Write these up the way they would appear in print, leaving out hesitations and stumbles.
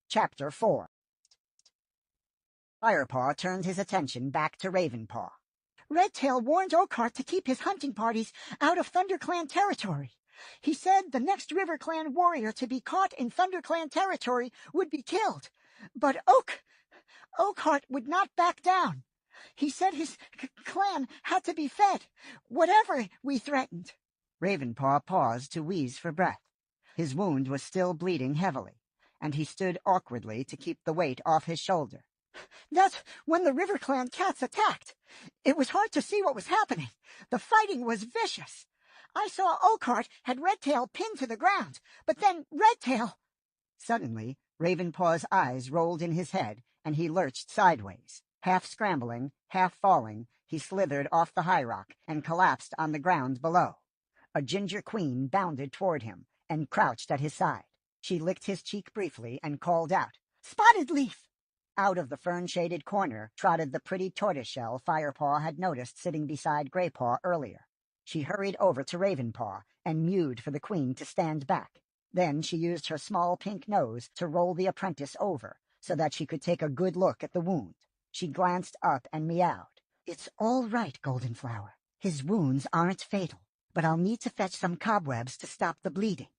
Chapter 4. Firepaw turned his attention back to Ravenpaw. Redtail warned Oakheart to keep his hunting parties out of ThunderClan territory. He said the next RiverClan warrior to be caught in ThunderClan territory would be killed. But Oakheart would not back down. He said his clan had to be fed, whatever we threatened. Ravenpaw paused to wheeze for breath. His wound was still bleeding heavily, and he stood awkwardly to keep the weight off his shoulder. That's when the RiverClan cats attacked. It was hard to see what was happening. The fighting was vicious. I saw Oakheart had Redtail pinned to the ground, but then Redtail... Suddenly, Ravenpaw's eyes rolled in his head, and he lurched sideways. Half scrambling, half falling, he slithered off the high rock and collapsed on the ground below. A ginger queen bounded toward him and crouched at his side. She licked his cheek briefly and called out, "Spotted Leaf!" Out of the fern-shaded corner trotted the pretty tortoiseshell Firepaw had noticed sitting beside Graypaw earlier. She hurried over to Ravenpaw and mewed for the queen to stand back. Then she used her small pink nose to roll the apprentice over so that she could take a good look at the wound. She glanced up and meowed. "It's all right, Goldenflower. His wounds aren't fatal, but I'll need to fetch some cobwebs to stop the bleeding."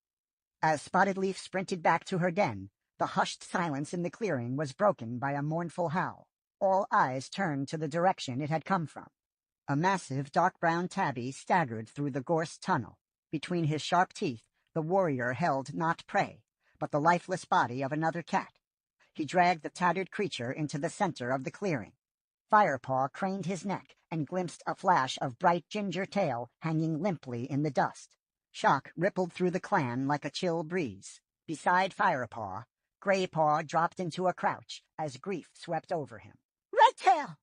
As Spotted Leaf sprinted back to her den, the hushed silence in the clearing was broken by a mournful howl. All eyes turned to the direction it had come from. A massive dark brown tabby staggered through the gorse tunnel. Between his sharp teeth, the warrior held not prey, but the lifeless body of another cat. He dragged the tattered creature into the center of the clearing. Firepaw craned his neck and glimpsed a flash of bright ginger tail hanging limply in the dust. Shock rippled through the clan like a chill breeze. Beside Firepaw, Graypaw dropped into a crouch as grief swept over him. "Redtail!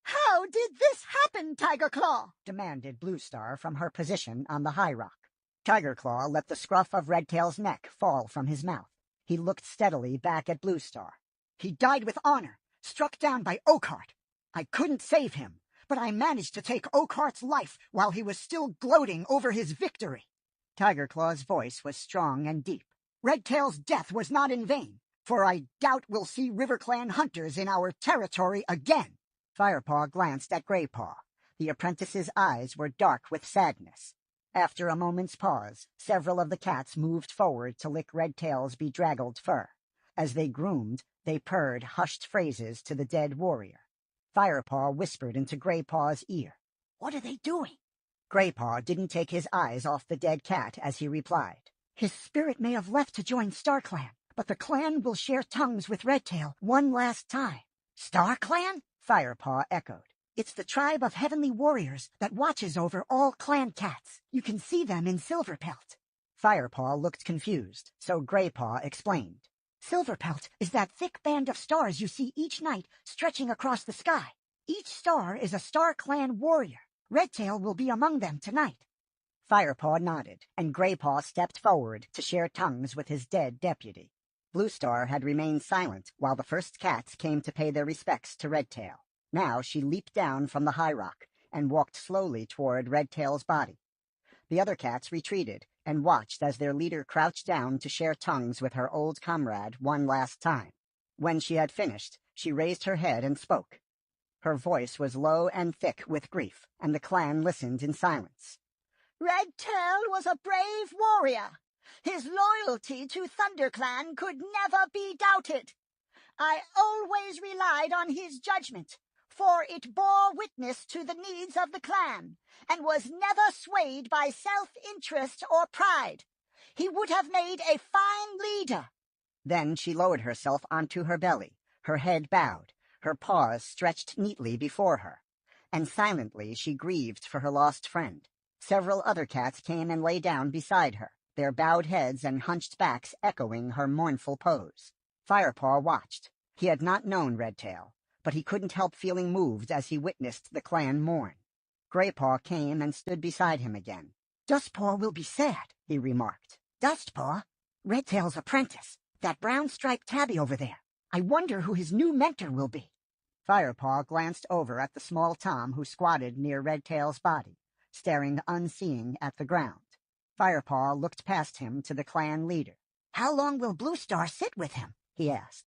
How did this happen, Tigerclaw?" demanded Bluestar from her position on the high rock. Tigerclaw let the scruff of Redtail's neck fall from his mouth. He looked steadily back at Bluestar. "He died with honor, struck down by Oakheart. I couldn't save him, but I managed to take Oakheart's life while he was still gloating over his victory." Tigerclaw's voice was strong and deep. "Redtail's death was not in vain, for I doubt we'll see RiverClan hunters in our territory again." Firepaw glanced at Graypaw. The apprentice's eyes were dark with sadness. After a moment's pause, several of the cats moved forward to lick Redtail's bedraggled fur. As they groomed, they purred hushed phrases to the dead warrior. Firepaw whispered into Graypaw's ear. "What are they doing?" Graypaw didn't take his eyes off the dead cat as he replied. "His spirit may have left to join StarClan, but the clan will share tongues with Redtail one last time." "StarClan?" Firepaw echoed. "It's the tribe of heavenly warriors that watches over all clan cats. You can see them in Silverpelt." Firepaw looked confused, so Graypaw explained. "Silverpelt is that thick band of stars you see each night stretching across the sky. Each star is a StarClan warrior. Redtail will be among them tonight." Firepaw nodded, and Graypaw stepped forward to share tongues with his dead deputy. Bluestar had remained silent while the first cats came to pay their respects to Redtail. Now she leaped down from the high rock and walked slowly toward Redtail's body. The other cats retreated and watched as their leader crouched down to share tongues with her old comrade one last time. When she had finished, she raised her head and spoke. Her voice was low and thick with grief, and the clan listened in silence. "Redtail was a brave warrior. His loyalty to ThunderClan could never be doubted. I always relied on his judgment, for it bore witness to the needs of the clan, and was never swayed by self-interest or pride. He would have made a fine leader." Then she lowered herself onto her belly, her head bowed, her paws stretched neatly before her, and silently she grieved for her lost friend. Several other cats came and lay down beside her, their bowed heads and hunched backs echoing her mournful pose. Firepaw watched. He had not known Redtail, but he couldn't help feeling moved as he witnessed the clan mourn. Graypaw came and stood beside him again. "Dustpaw will be sad," he remarked. "Dustpaw? Redtail's apprentice. That brown-striped tabby over there. I wonder who his new mentor will be." Firepaw glanced over at the small Tom who squatted near Redtail's body, staring unseeing at the ground. Firepaw looked past him to the clan leader. How long will Blue Star sit with him? He asked.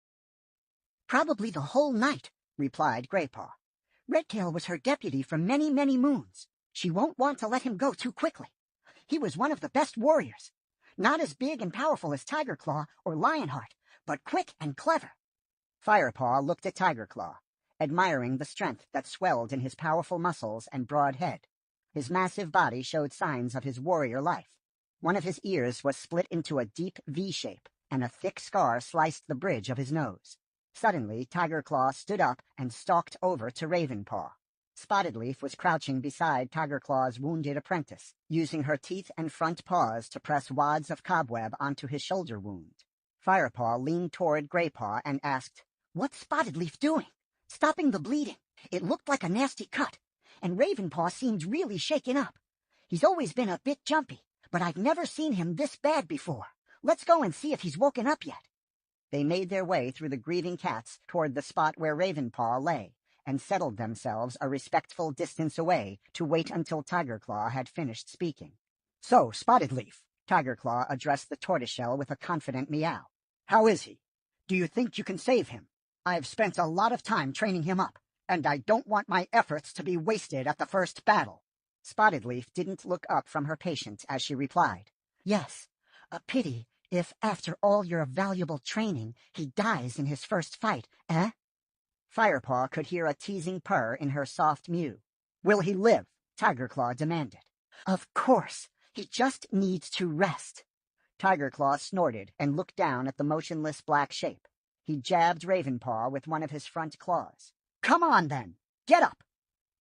Probably the whole night, replied Graypaw. Redtail was her deputy for many, many moons. She won't want to let him go too quickly. He was one of the best warriors. Not as big and powerful as Tigerclaw or Lionheart, but quick and clever. Firepaw looked at Tigerclaw, admiring the strength that swelled in his powerful muscles and broad head. His massive body showed signs of his warrior life. One of his ears was split into a deep V shape, and a thick scar sliced the bridge of his nose. Suddenly, Tigerclaw stood up and stalked over to Ravenpaw. Spotted-Leaf was crouching beside Tigerclaw's wounded apprentice, using her teeth and front paws to press wads of cobweb onto his shoulder wound. Firepaw leaned toward Graypaw and asked, "What's Spotted-Leaf doing?" "Stopping the bleeding. It looked like a nasty cut, and Ravenpaw seemed really shaken up. He's always been a bit jumpy, but I've never seen him this bad before. Let's go and see if he's woken up yet." They made their way through the grieving cats toward the spot where Ravenpaw lay, and settled themselves a respectful distance away to wait until Tigerclaw had finished speaking. "So, Spotted-Leaf," Tigerclaw addressed the tortoiseshell with a confident meow. "How is he? Do you think you can save him? I've spent a lot of time training him up, and I don't want my efforts to be wasted at the first battle." Spotted-Leaf didn't look up from her patient as she replied, "Yes, a pity if, after all your valuable training, he dies in his first fight, eh?" Firepaw could hear a teasing purr in her soft mew. "Will he live?" Tigerclaw demanded. "Of course. He just needs to rest." Tigerclaw snorted and looked down at the motionless black shape. He jabbed Ravenpaw with one of his front claws. "Come on, then. Get up."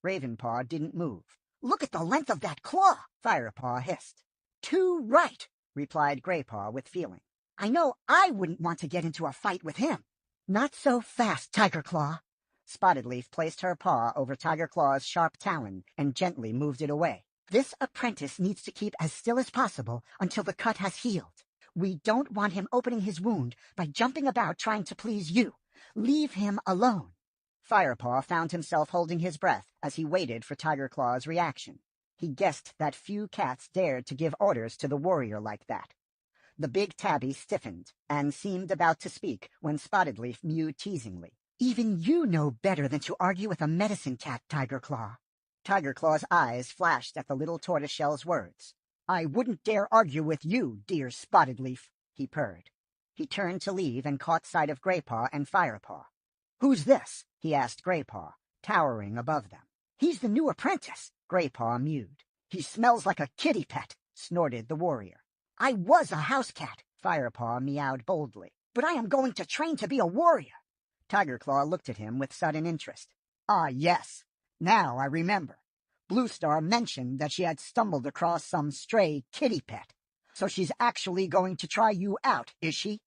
Ravenpaw didn't move. "Look at the length of that claw," Firepaw hissed. "Too right," replied Graypaw with feeling. "I know I wouldn't want to get into a fight with him." "Not so fast, Tigerclaw." Spotted-Leaf placed her paw over Tigerclaw's sharp talon and gently moved it away. "This apprentice needs to keep as still as possible until the cut has healed. We don't want him opening his wound by jumping about trying to please you. Leave him alone." Firepaw found himself holding his breath as he waited for Tigerclaw's reaction. He guessed that few cats dared to give orders to the warrior like that. The big tabby stiffened and seemed about to speak when Spotted-Leaf mewed teasingly. "Even you know better than to argue with a medicine cat, Tigerclaw." Tigerclaw's eyes flashed at the little tortoiseshell's words. "I wouldn't dare argue with you, dear Spotted-Leaf," he purred. He turned to leave and caught sight of Graypaw and Firepaw. "Who's this?" he asked Graypaw, towering above them. "He's the new apprentice," Graypaw mewed. "He smells like a kitty pet," snorted the warrior. "I was a house cat," Firepaw meowed boldly, "but I am going to train to be a warrior." Tigerclaw looked at him with sudden interest. "Ah, yes. Now I remember. Blue Star mentioned that she had stumbled across some stray kitty pet. So she's actually going to try you out, is she?"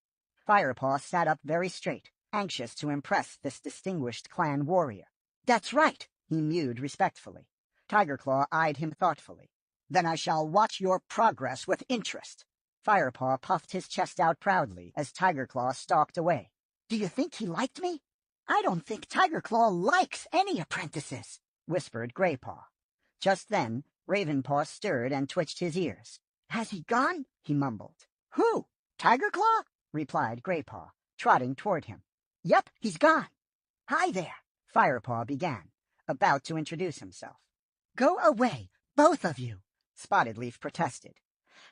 Firepaw sat up very straight, anxious to impress this distinguished clan warrior. "That's right," he mewed respectfully. Tigerclaw eyed him thoughtfully. "Then I shall watch your progress with interest." Firepaw puffed his chest out proudly as Tigerclaw stalked away. "Do you think he liked me?" "I don't think Tigerclaw likes any apprentices," whispered Graypaw. Just then, Ravenpaw stirred and twitched his ears. "Has he gone?" he mumbled. "Who? Tigerclaw?" replied Graypaw, trotting toward him. "Yep, he's gone." "Hi there," Firepaw began, about to introduce himself. "Go away, both of you," Spotted-Leaf protested.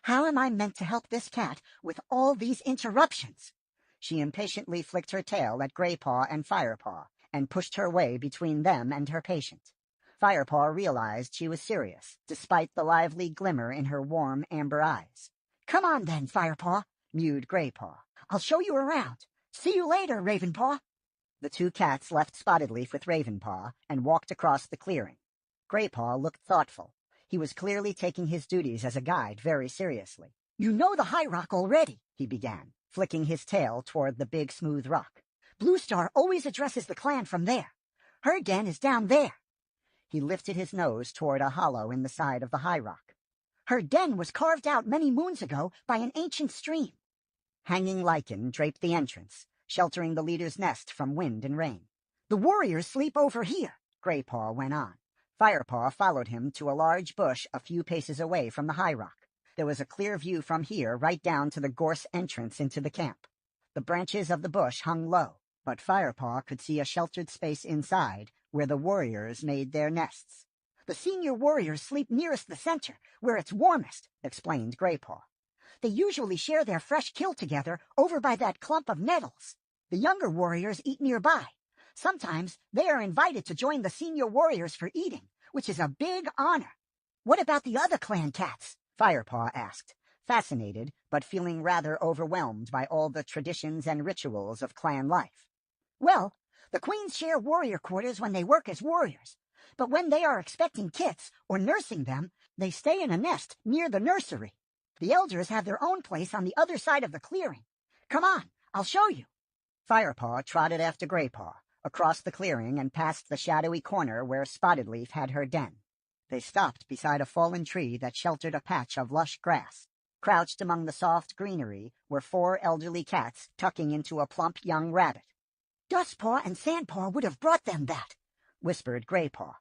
"How am I meant to help this cat with all these interruptions?" She impatiently flicked her tail at Graypaw and Firepaw and pushed her way between them and her patient. Firepaw realized she was serious, despite the lively glimmer in her warm amber eyes. "Come on then, Firepaw," mewed Graypaw. "I'll show you around. See you later, Ravenpaw." The two cats left Spotted-Leaf with Ravenpaw and walked across the clearing. Graypaw looked thoughtful. He was clearly taking his duties as a guide very seriously. "You know the high rock already," he began, flicking his tail toward the big smooth rock. "Blue Star always addresses the clan from there. Her den is down there." He lifted his nose toward a hollow in the side of the high rock. "Her den was carved out many moons ago by an ancient stream." Hanging lichen draped the entrance, sheltering the leader's nest from wind and rain. "The warriors sleep over here," Graypaw went on. Firepaw followed him to a large bush a few paces away from the high rock. There was a clear view from here right down to the gorse entrance into the camp. The branches of the bush hung low, but Firepaw could see a sheltered space inside where the warriors made their nests. "The senior warriors sleep nearest the center, where it's warmest," explained Graypaw. "They usually share their fresh kill together over by that clump of nettles. The younger warriors eat nearby. Sometimes they are invited to join the senior warriors for eating, which is a big honor." "What about the other clan cats?" Firepaw asked, fascinated but feeling rather overwhelmed by all the traditions and rituals of clan life. "Well, the queens share warrior quarters when they work as warriors, but when they are expecting kits or nursing them, they stay in a nest near the nursery. The elders have their own place on the other side of the clearing. Come on, I'll show you." Firepaw trotted after Graypaw, across the clearing and past the shadowy corner where Spotted Leaf had her den. They stopped beside a fallen tree that sheltered a patch of lush grass. Crouched among the soft greenery were 4 elderly cats tucking into a plump young rabbit. "Dustpaw and Sandpaw would have brought them that," whispered Graypaw.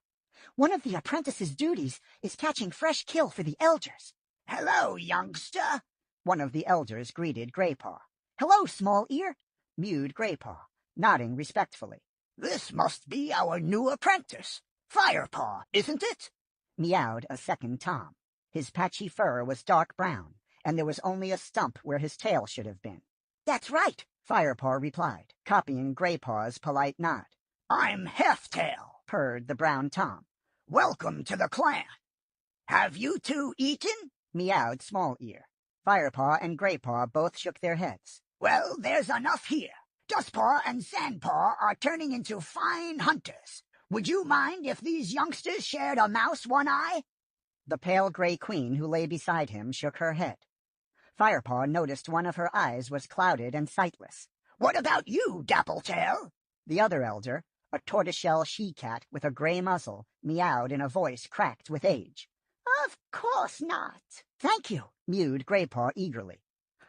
"One of the apprentices' duties is catching fresh kill for the elders." "Hello, youngster," one of the elders greeted Graypaw. "Hello, Small Ear," mewed Graypaw, nodding respectfully. "This must be our new apprentice, Firepaw, isn't it?" meowed a second Tom. His patchy fur was dark brown, and there was only a stump where his tail should have been. "That's right," Firepaw replied, copying Graypaw's polite nod. "I'm Halftail," purred the brown Tom. "Welcome to the clan. Have you two eaten?" meowed Small Ear. Firepaw and Graypaw both shook their heads. "Well, there's enough here. Dustpaw and Sandpaw are turning into fine hunters. Would you mind if these youngsters shared a mouse one eye?" The pale gray queen who lay beside him shook her head. Firepaw noticed one of her eyes was clouded and sightless. "What about you, Dappletail?" The other elder, a tortoiseshell she-cat with a gray muzzle, meowed in a voice cracked with age. "Of course not." "Thank you," mewed Graypaw eagerly.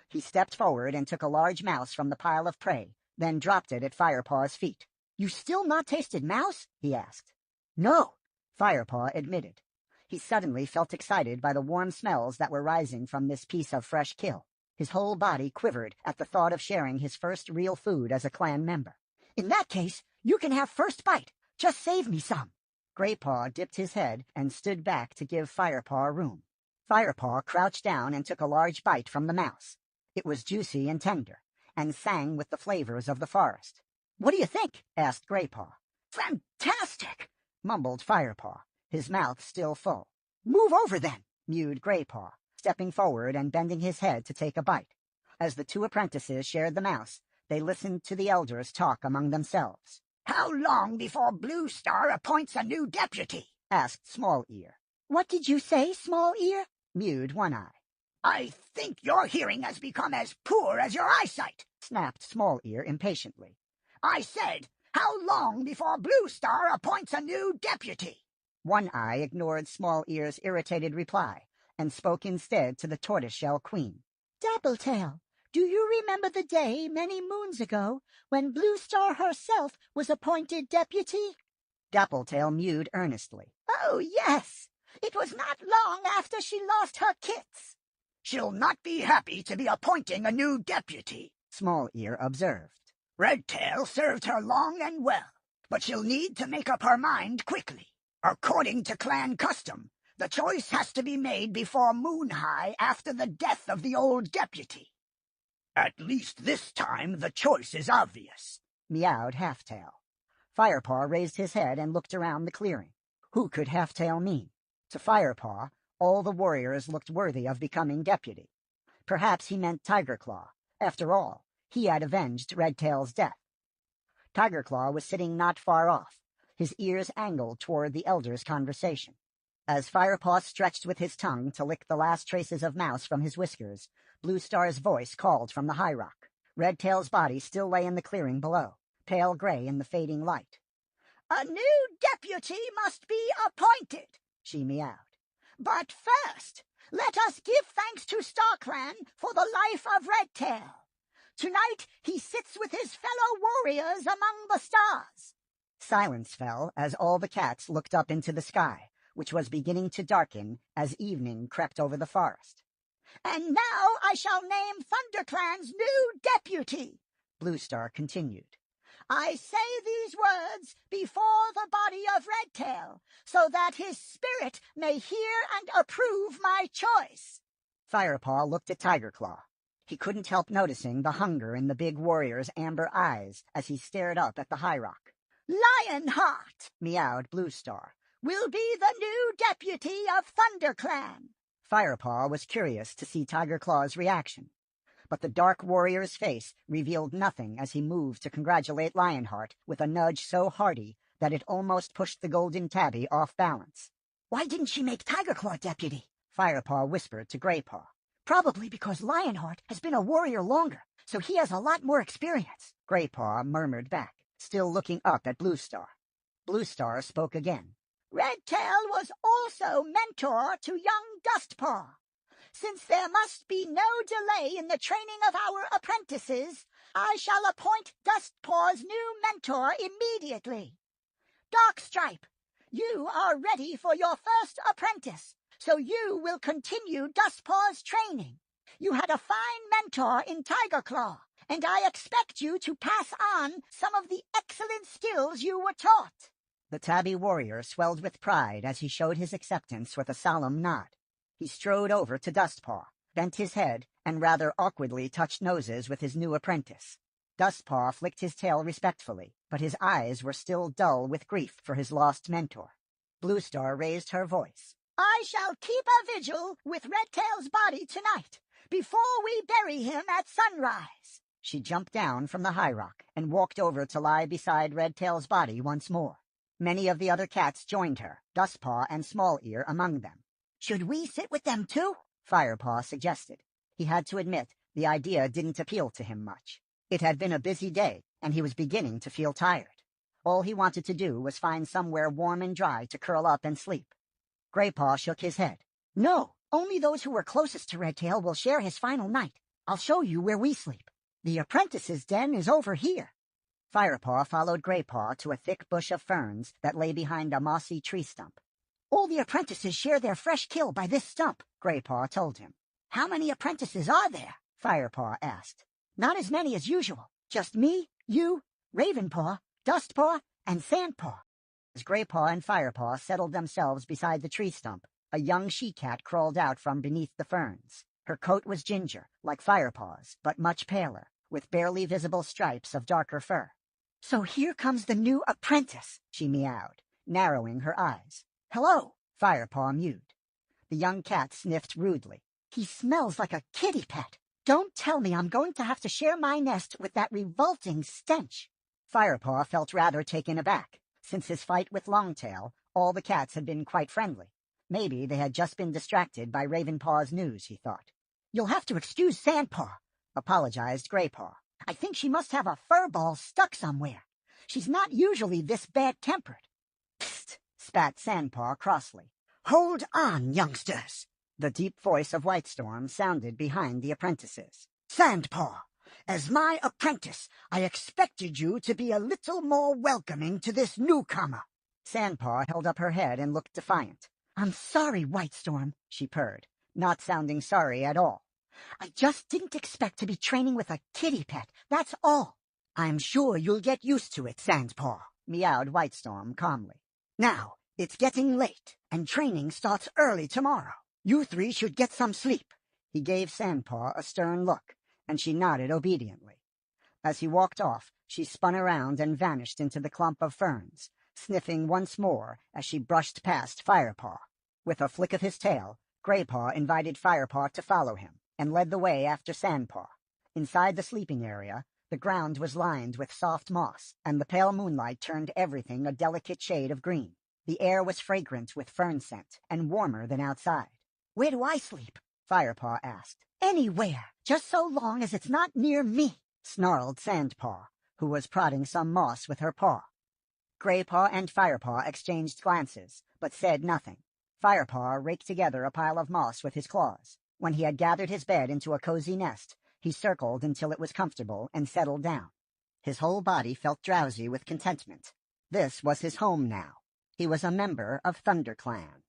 He stepped forward and took a large mouse from the pile of prey, then dropped it at Firepaw's feet. "You still not tasted mouse?" he asked. "No," Firepaw admitted. He suddenly felt excited by the warm smells that were rising from this piece of fresh kill. His whole body quivered at the thought of sharing his first real food as a clan member. "In that case, you can have first bite. Just save me some." Graypaw dipped his head and stood back to give Firepaw room. Firepaw crouched down and took a large bite from the mouse. It was juicy and tender, and sang with the flavors of the forest. "What do you think?" asked Graypaw. "Fantastic," mumbled Firepaw, his mouth still full. "Move over, then," mewed Graypaw, stepping forward and bending his head to take a bite. As the 2 apprentices shared the mouse, they listened to the elders talk among themselves. "How long before Blue Star appoints a new deputy?" asked Small Ear. "What did you say, Small Ear?" mewed One Eye. "I think your hearing has become as poor as your eyesight," snapped Small Ear impatiently. "I said, how long before Blue Star appoints a new deputy?" One Eye ignored Small Ear's irritated reply and spoke instead to the tortoiseshell queen. "Dappletail, do you remember the day many moons ago when Blue Star herself was appointed deputy?" Dappletail mewed earnestly. "Oh, yes. It was not long after she lost her kits." "She'll not be happy to be appointing a new deputy," Small Ear observed. "Redtail served her long and well, but she'll need to make up her mind quickly. According to clan custom, the choice has to be made before moon high after the death of the old deputy. At least this time the choice is obvious," meowed Halftail. Firepaw raised his head and looked around the clearing. Who could Halftail mean? To Firepaw, all the warriors looked worthy of becoming deputy. Perhaps he meant Tigerclaw. After all, he had avenged Redtail's death. Tigerclaw was sitting not far off, his ears angled toward the elder's conversation. As Firepaw stretched with his tongue to lick the last traces of mouse from his whiskers, Blue Star's voice called from the high rock. Redtail's body still lay in the clearing below, pale gray in the fading light. "A new deputy must be appointed," she meowed. "But first, let us give thanks to StarClan for the life of Redtail. Tonight he sits with his fellow warriors among the stars." Silence fell as all the cats looked up into the sky, which was beginning to darken as evening crept over the forest. And now I shall name ThunderClan's new deputy, Bluestar continued. I say these words before the body of Redtail, so that his spirit may hear and approve my choice. Firepaw looked at Tigerclaw. He couldn't help noticing the hunger in the big warrior's amber eyes as he stared up at the high rock. Lionheart, meowed Bluestar, will be the new deputy of ThunderClan. Firepaw was curious to see Tigerclaw's reaction, but the dark warrior's face revealed nothing as he moved to congratulate Lionheart with a nudge so hearty that it almost pushed the golden tabby off balance. Why didn't she make Tigerclaw deputy? Firepaw whispered to Graypaw. Probably because Lionheart has been a warrior longer, so he has a lot more experience, Graypaw murmured back, still looking up at Bluestar. Bluestar spoke again. Redtail was also mentor to young Dustpaw. Since there must be no delay in the training of our apprentices, I shall appoint Dustpaw's new mentor immediately. Darkstripe, you are ready for your first apprentice, so you will continue Dustpaw's training. You had a fine mentor in Tigerclaw, and I expect you to pass on some of the excellent skills you were taught. The tabby warrior swelled with pride as he showed his acceptance with a solemn nod. He strode over to Dustpaw, bent his head, and rather awkwardly touched noses with his new apprentice. Dustpaw flicked his tail respectfully, but his eyes were still dull with grief for his lost mentor. Bluestar raised her voice. I shall keep a vigil with Redtail's body tonight, before we bury him at sunrise. She jumped down from the high rock and walked over to lie beside Redtail's body once more. Many of the other cats joined her, Dustpaw and Small Ear among them. Should we sit with them too? Firepaw suggested. He had to admit the idea didn't appeal to him much. It had been a busy day, and he was beginning to feel tired. All he wanted to do was find somewhere warm and dry to curl up and sleep. Graypaw shook his head. No, only those who were closest to Redtail will share his final night. I'll show you where we sleep. The apprentice's den is over here. Firepaw followed Graypaw to a thick bush of ferns that lay behind a mossy tree stump. All the apprentices share their fresh kill by this stump, Graypaw told him. How many apprentices are there? Firepaw asked. Not as many as usual. Just me, you, Ravenpaw, Dustpaw, and Sandpaw. As Graypaw and Firepaw settled themselves beside the tree stump, a young she-cat crawled out from beneath the ferns. Her coat was ginger, like Firepaw's, but much paler, with barely visible stripes of darker fur. So here comes the new apprentice, she meowed, narrowing her eyes. Hello, Firepaw mewed. The young cat sniffed rudely. He smells like a kitty pet. Don't tell me I'm going to have to share my nest with that revolting stench. Firepaw felt rather taken aback. Since his fight with Longtail, all the cats had been quite friendly. Maybe they had just been distracted by Ravenpaw's news, he thought. You'll have to excuse Sandpaw, apologized Graypaw. I think she must have a fur ball stuck somewhere. She's not usually this bad-tempered. Psst, spat Sandpaw crossly. Hold on, youngsters. The deep voice of Whitestorm sounded behind the apprentices. Sandpaw, as my apprentice, I expected you to be a little more welcoming to this newcomer. Sandpaw held up her head and looked defiant. I'm sorry, Whitestorm, she purred, not sounding sorry at all. I just didn't expect to be training with a kitty pet, that's all. I'm sure you'll get used to it, Sandpaw, meowed Whitestorm calmly. Now, it's getting late, and training starts early tomorrow. You three should get some sleep. He gave Sandpaw a stern look, and she nodded obediently. As he walked off, she spun around and vanished into the clump of ferns, sniffing once more as she brushed past Firepaw. With a flick of his tail, Graypaw invited Firepaw to follow him, and led the way after Sandpaw. Inside the sleeping area, the ground was lined with soft moss, and the pale moonlight turned everything a delicate shade of green. The air was fragrant with fern scent, and warmer than outside. Where do I sleep? Firepaw asked. Anywhere, just so long as it's not near me, snarled Sandpaw, who was prodding some moss with her paw. Graypaw and Firepaw exchanged glances, but said nothing. Firepaw raked together a pile of moss with his claws. When he had gathered his bed into a cozy nest, he circled until it was comfortable and settled down. His whole body felt drowsy with contentment. This was his home now. He was a member of ThunderClan.